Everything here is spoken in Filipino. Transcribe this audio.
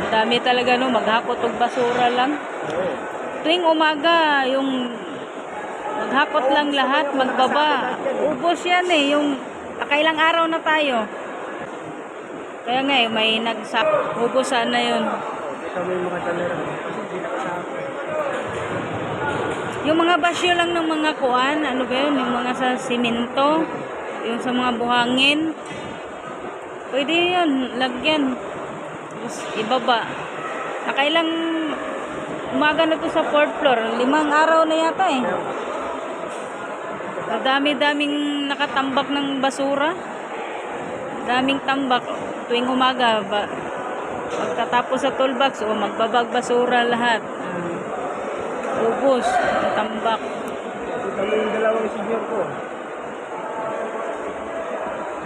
Dami talaga no, maghakot og basura lang. Oo. Tuwing umaga, yung maghakot lang lahat, magbaba. Ubos yan eh, yung nakailang araw na tayo. Kaya nga eh, may ubusan na yun. Kita mo yung mga talera. Kasi hindi nakasako. Yung mga basyo lang ng mga kuan, ano ba yun? Yung mga sa simento, yung sa mga buhangin. Pwede yun, lagyan. Tapos ibaba. Nakailang umaga na to sa 4th floor. 5 araw na yata eh. Dami-daming nakatambak ng basura. Daming tambak tuwing umaga. Pagkatapos sa toolbox, magbabag basura lahat. Ubos, tambak. Kita mo yung dalawang senior ko.